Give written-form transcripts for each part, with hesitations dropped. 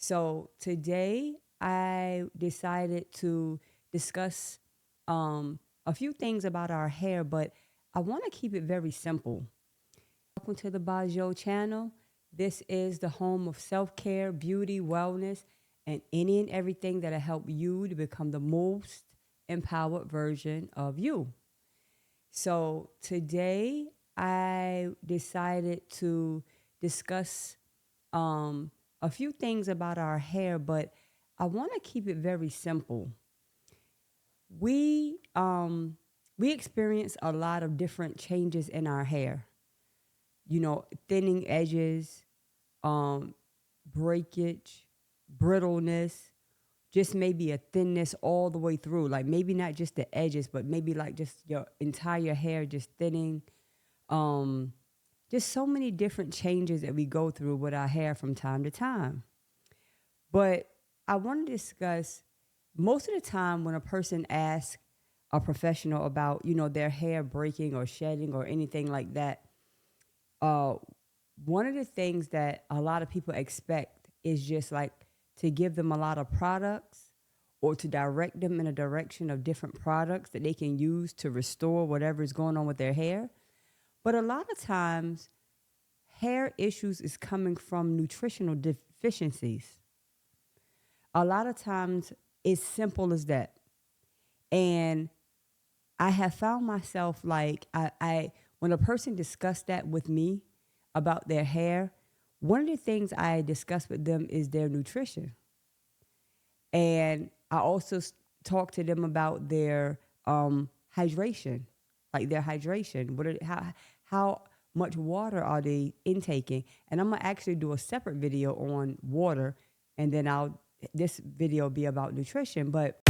So today I decided to discuss a few things about our hair, but I want to keep it very simple. Welcome to the Bajo channel. This is the home of self care, beauty, wellness, and any and everything that'll help you to become the most empowered version of you. So today I decided to discuss um, a few things about our hair, but I want to keep it very simple. We um, we experience a lot of different changes in our hair. Thinning edges, um, breakage, brittleness, just maybe a thinness all the way through. Like maybe not just the edges, but maybe like just your entire hair just thinning. Um, just so many different changes that we go through with our hair from time to time. But I want to discuss most of the time when a person asks a professional about, their hair breaking or shedding or anything like that, uh, one of the things that a lot of people expect is just like to give them a lot of products or to direct them in a direction of different products that they can use to restore whatever is going on with their hair. But a lot of times, hair issues is coming from nutritional deficiencies. A lot of times, it's simple as that. And I have found myself like I when a person discussed that with me about their hair, one of the things I discuss with them is their nutrition. And I also talk to them about their hydration, like their hydration. How much water are they intaking? And I'm gonna actually do a separate video on water, and then I'll this video will be about nutrition. But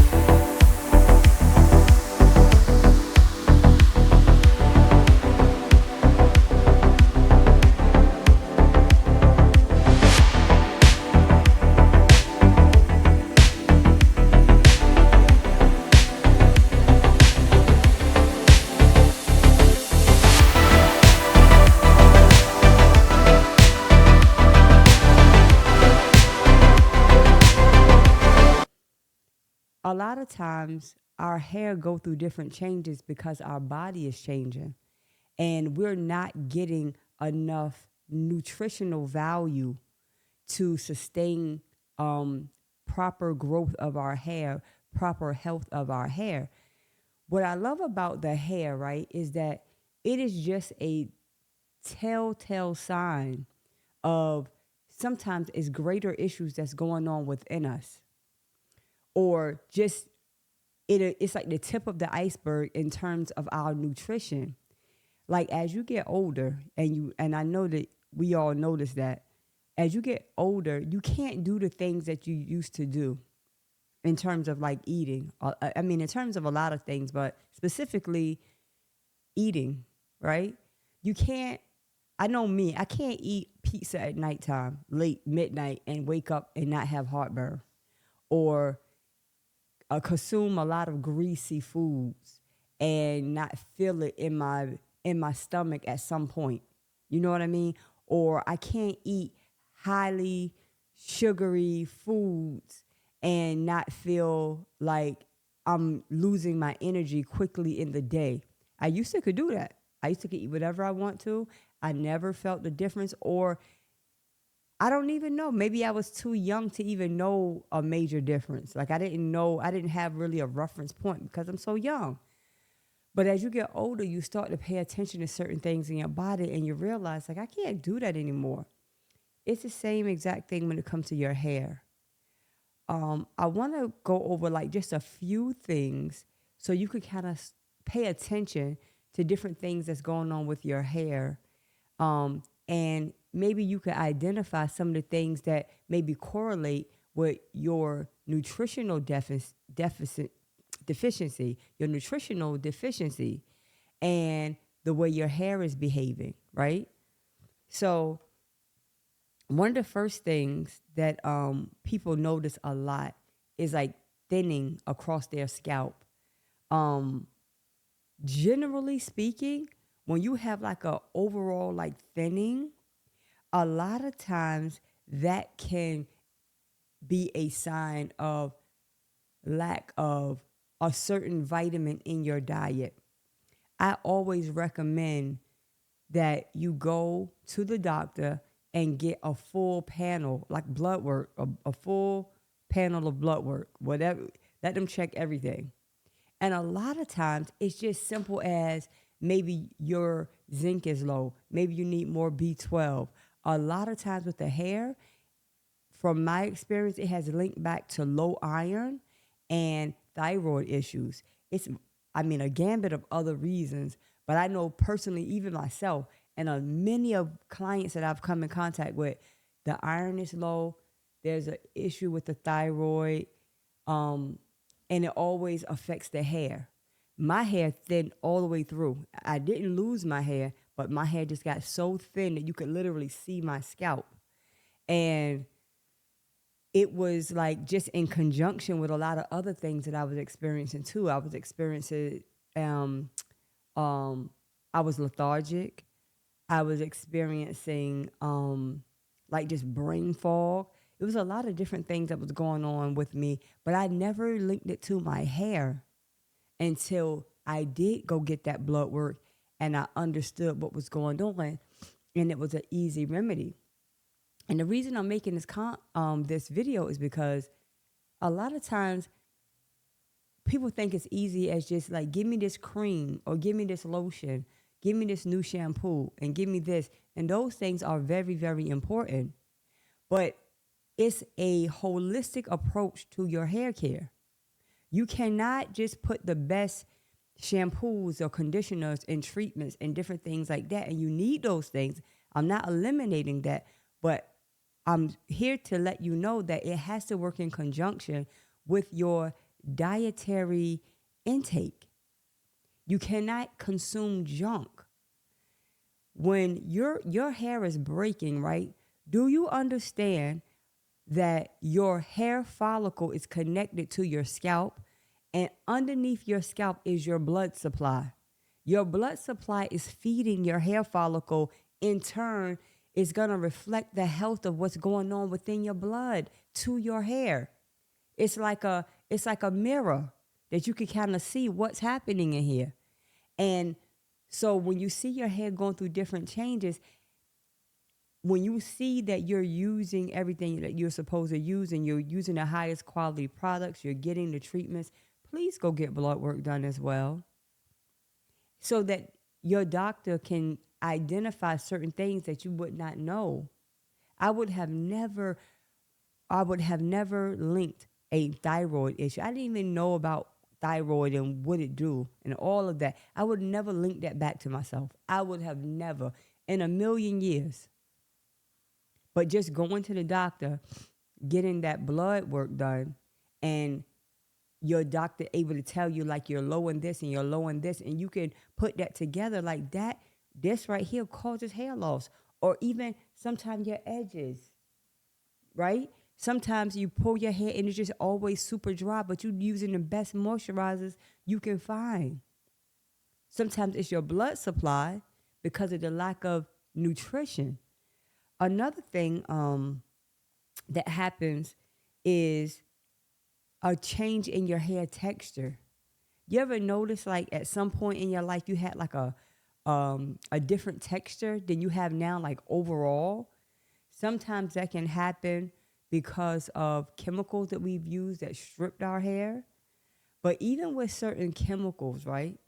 a lot of times our hair go through different changes because our body is changing and we're not getting enough nutritional value to sustain proper growth of our hair, proper health of our hair. What I love about the hair, right, is that it is just a telltale sign of sometimes it's greater issues that's going on within us, or just it's like the tip of the iceberg in terms of our nutrition. Like as you get older, and I know that we all notice that as you get older, you can't do the things that you used to do in terms of like eating. I mean, in terms of a lot of things, but specifically eating, right? You can't. I know me. I can't eat pizza at nighttime, late midnight, and wake up and not have heartburn, or consume a lot of greasy foods and not feel it in my stomach at some point. You know what I mean? Or I can't eat highly sugary foods and not feel like I'm losing my energy quickly in the day. I used to could do that. I used to could eat whatever I want to. I never felt the difference, or I don't even know. Maybe I was too young to even know a major difference. Like I didn't know, I didn't have really a reference point because I'm so young. But as you get older, you start to pay attention to certain things in your body and you realize, like, I can't do that anymore. It's the same exact thing when it comes to your hair. I want to go over like just a few things so you could kind of pay attention to different things that's going on with your hair. And maybe you could identify some of the things that maybe correlate with your deficiency, your nutritional deficiency, and the way your hair is behaving, right? So one of the first things that people notice a lot is like thinning across their scalp. Um, Generally speaking, when you have like a overall like thinning, a lot of times that can be a sign of lack of a certain vitamin in your diet. I always recommend that you go to the doctor and get a full panel, like blood work, a full panel of blood work, whatever. Let them check everything. And a lot of times it's just simple as maybe your zinc is low, maybe you need more B12. A lot of times with the hair, from my experience, it has linked back to low iron and thyroid issues. It's, I mean, a gambit of other reasons, but I know personally, even myself, and many of clients that I've come in contact with, the iron is low. There's an issue with the thyroid, and it always affects the hair. My hair thinned all the way through. I didn't lose my hair, but my hair just got so thin that you could literally see my scalp. And it was like just in conjunction with a lot of other things that I was experiencing too. I was experiencing, I was lethargic. I was experiencing like just brain fog. It was a lot of different things that was going on with me, but I never linked it to my hair until I did go get that blood work and I understood what was going on, and it was an easy remedy. And the reason I'm making this video is because a lot of times people think it's easy as just like, give me this cream or give me this lotion, give me this new shampoo and give me this. And those things are very, very important. But it's a holistic approach to your hair care. You cannot just put the best shampoos or conditioners and treatments and different things like that. And you need those things. I'm not eliminating that, but I'm here to let you know that it has to work in conjunction with your dietary intake. You cannot consume junk. When your hair is breaking, right? Do you understand that your hair follicle is connected to your scalp, and underneath your scalp is your blood supply? Your blood supply is feeding your hair follicle. In turn, is going to reflect the health of what's going on within your blood to your hair. It's like a mirror that you can kind of see what's happening in here. And so when you see your hair going through different changes, when you see that you're using everything that you're supposed to use and you're using the highest quality products, you're getting the treatments, please go get blood work done as well, so that your doctor can identify certain things that you would not know. I would have never linked a thyroid issue. I didn't even know about thyroid and what it do and all of that. I would never link that back to myself. I would have never in a million years. But just going to the doctor, getting that blood work done, and your doctor able to tell you like you're low in this and you're low in this, and you can put that together like that. This right here causes hair loss, or even sometimes your edges, right? Sometimes you pull your hair and it's just always super dry, but you're using the best moisturizers you can find. Sometimes it's your blood supply because of the lack of nutrition. Another thing that happens is a change in your hair texture. You ever notice like at some point in your life you had like a different texture than you have now, like overall? Sometimes that can happen because of chemicals that we've used that stripped our hair. But even with certain chemicals, right?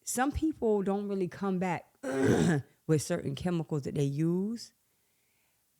Some people don't really come back with certain chemicals that they use.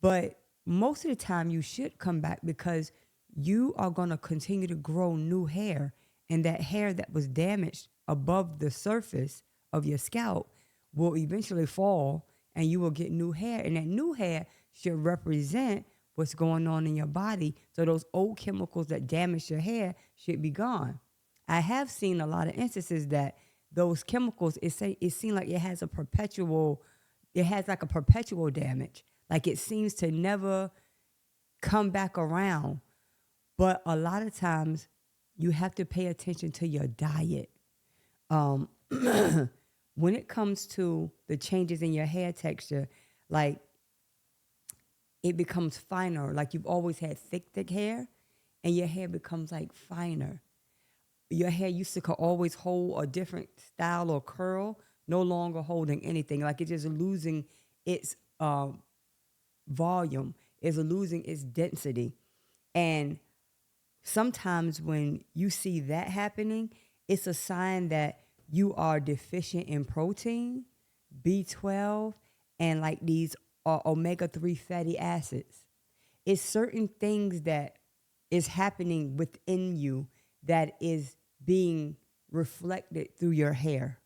But most of the time you should come back, because you are going to continue to grow new hair. And that hair that was damaged above the surface of your scalp will eventually fall and you will get new hair. And that new hair should represent what's going on in your body. So those old chemicals that damaged your hair should be gone. I have seen a lot of instances that those chemicals, it seems like it has like a perpetual damage. Like it seems to never come back around. But a lot of times you have to pay attention to your diet. When it comes to the changes in your hair texture, like it becomes finer. Like you've always had thick hair, and your hair becomes like finer. Your hair used to always hold a different style or curl, no longer holding anything. Like it's just losing its volume, is losing its density. And sometimes when you see that happening, it's a sign that you are deficient in protein, B12, and like these omega-3 fatty acids. It's certain things that is happening within you that is being reflected through your hair.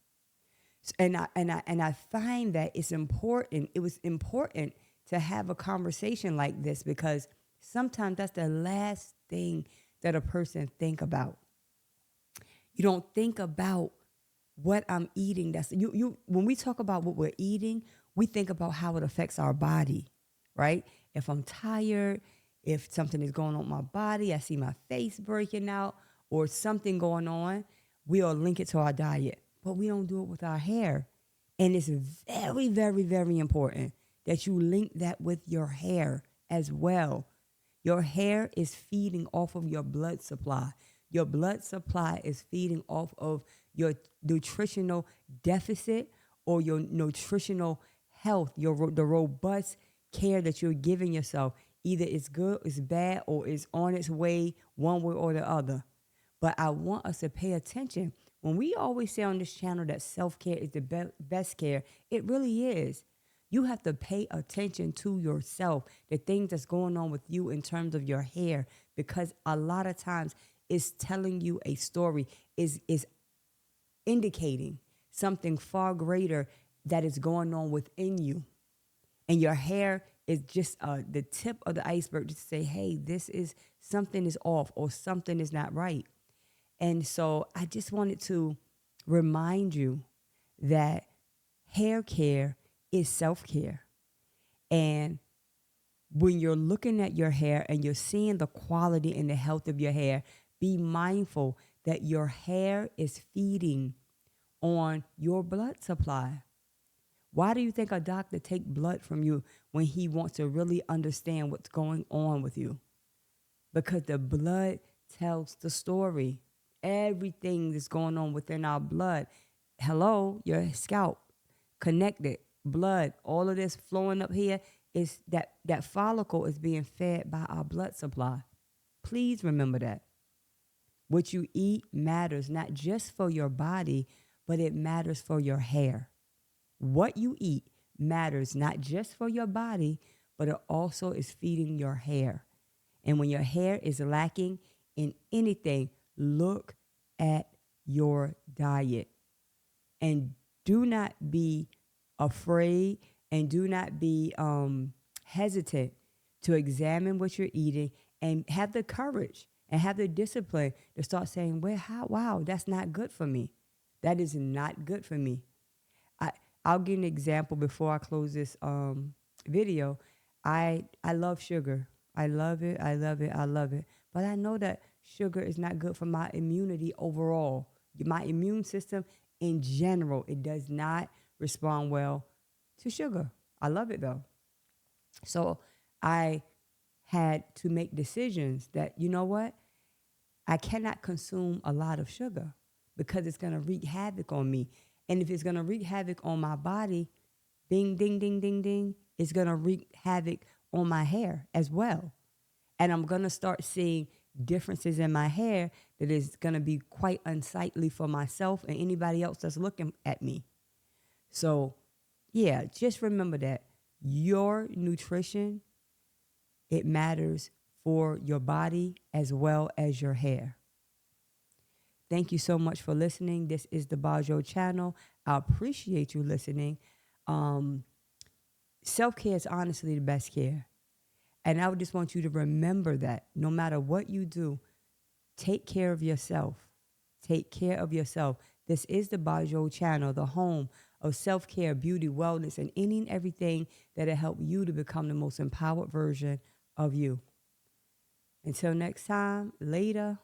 And I find that it's important. It was important to have a conversation like this because sometimes that's the last thing that a person think about. You don't think about what I'm eating. That's you when we talk about what we're eating, we think about how it affects our body, right? If I'm tired, if something is going on with my body, I see my face breaking out or something going on, we'll link it to our diet. But we don't do it with our hair. And it's very, very, very important that you link that with your hair as well. Your hair is feeding off of your blood supply. Your blood supply is feeding off of your nutritional deficit or your nutritional health, the robust care that you're giving yourself. Either it's good, it's bad, or it's on its way one way or the other. But I want us to pay attention. When we always say on this channel that self-care is the best care, it really is. You have to pay attention to yourself, the things that's going on with you in terms of your hair, because a lot of times it's telling you a story, is indicating something far greater that is going on within you. And your hair is just the tip of the iceberg to say, hey, something is off or something is not right. And so I just wanted to remind you that hair care is self-care. And when you're looking at your hair and you're seeing the quality and the health of your hair, be mindful that your hair is feeding on your blood supply. Why do you think a doctor take blood from you when he wants to really understand what's going on with you? Because the blood tells the story. Everything that's going on within our blood. Hello, your scalp, connected, blood, all of this flowing up here is that follicle is being fed by our blood supply. Please remember that. What you eat matters not just for your body, but it matters for your hair. What you eat matters not just for your body, but it also is feeding your hair. And when your hair is lacking in anything, look at your diet. And do not be afraid and do not be hesitant to examine what you're eating and have the courage and have the discipline to start saying, wow, that's not good for me. That is not good for me. I'll give an example before I close this video. I love sugar. I love it. I love it. I love it. But I know that sugar is not good for my immunity overall. My immune system in general, it does not respond well to sugar. I love it though. So I had to make decisions that, you know what? I cannot consume a lot of sugar because it's going to wreak havoc on me. And if it's going to wreak havoc on my body, ding, ding, ding, ding, ding, it's going to wreak havoc on my hair as well. And I'm going to start seeing differences in my hair that is going to be quite unsightly for myself and anybody else that's looking at me. So, yeah, just remember that your nutrition, it matters for your body as well as your hair. Thank you so much for listening. This is the Bajo channel. I appreciate you listening. Self-care is honestly the best care. And I would just want you to remember that no matter what you do, take care of yourself. Take care of yourself. This is the Bajo channel, the home of self-care, beauty, wellness, and any and everything that'll help you to become the most empowered version of you. Until next time, later.